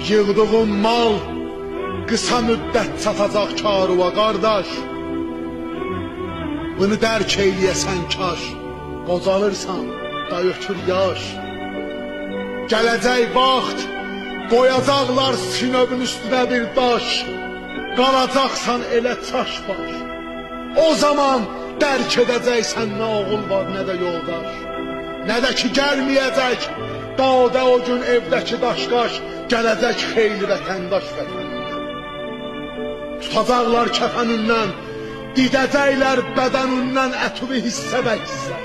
Yığdığın mal kısa müddət çatacaq karuva qardaş. Bunu dərk eyləyəsən kaş, qocalırsan da ötür yaş. Gələcək vaxt qoyacaqlar sinöbün üstünə bir daş. Qalacaqsan elə çaş baş. O zaman dərk edəcəksən nə oğul var, nə də yoldaş. Nə də ki gəlməyəcək dağda o gün evdəki daşqaş. Gələcək xeyli vətəndaş vətənindən. Tutacaqlar kəfənindən, didəcəklər bədənindən ətüvi hissə və hissə.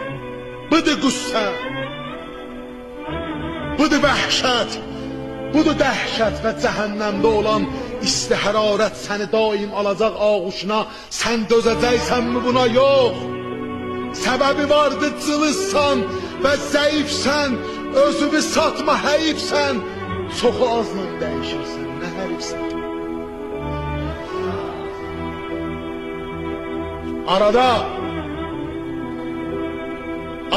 Budur qüssə, budur vəhşət, budur dəhşət və cəhənnəmdə olan isti hərarət səni daim alacaq ağuşuna. Sən dözəcəksənmi buna? Yox. Səbəbi vardı, cılızsan və zəifsən, özünü satma həyifsən. Çoxu azla dəyişirsən, nə hərifsən.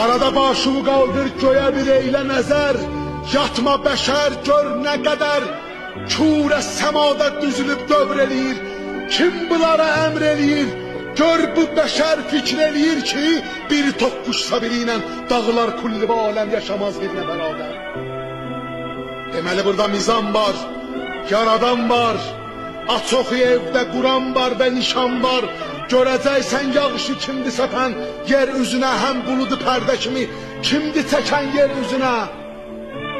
Arada başını qaldır göyə bir eylə nəzər. Yatma bəşər, gör nə qədər kürə səmada düzülüb dövr eləyir. Kim bunlara əmr eləyir? Gör bu bəşər fikr eləyir ki, bir toqquşsa biri ilə dağlar kulli və aləm yaşamaz bir nə bərabər. Deməli burada mizan var, yaradan var, açoxu evdə quran var və nişan var. Görəcəksən yağışı kimdi səpən yer üzünə, həm buludu pərdə kimi kimdi çəkən yer üzünə.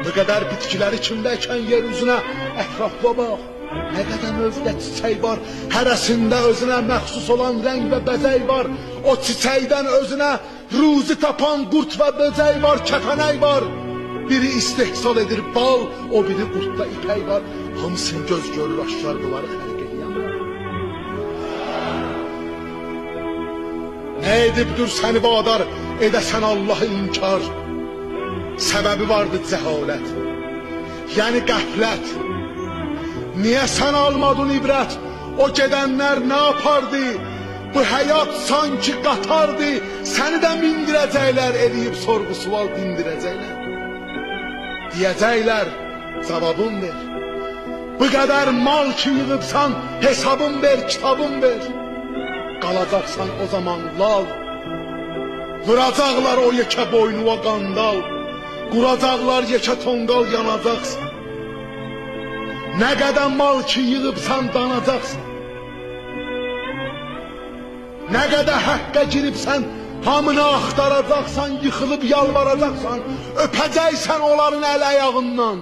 Bu qədər bitkiləri kimdə əkən yer üzünə. Ətrafla bax, nə qədər növdə çiçək var. Hərəsində özünə məxsus olan rəng və bəzək var. O çiçəkdən özünə ruzi tapan qurt və böcək var, kəpənək var. Biri istehsal edir bal, o biri qurtda ipək var. Hamısını göz görür aşkar bunları xəlq edən var. Nə edibdir səni vadar edəsən Allah'ı inkar? Səbəbi vardı cəhalət, yəni qəflət. Niyə sən almadın ibrət? O gedənlər nə yapardı? Bu həyat sanki qatardı. Səni də mindirəcəklər, eləyib sorğu sual dindirəcəklər. Deyəcəklər, cavabın ver. Bu qədər mal ki yığıbsan, hesabın ver, kitabın ver. Qalacaqsan o zaman lal. Vuracaqlar o yekə boynuva qandal. Quracaqlar yekə tonqal, yanacaqsan. Nə qədər mal ki yığıbsan, danacaqsan. Nə qədər həqqə giribsən, hamını axtaracaqsan, yıxılıb yalvaracaqsan. Öpəcəksən onların əl ayağından.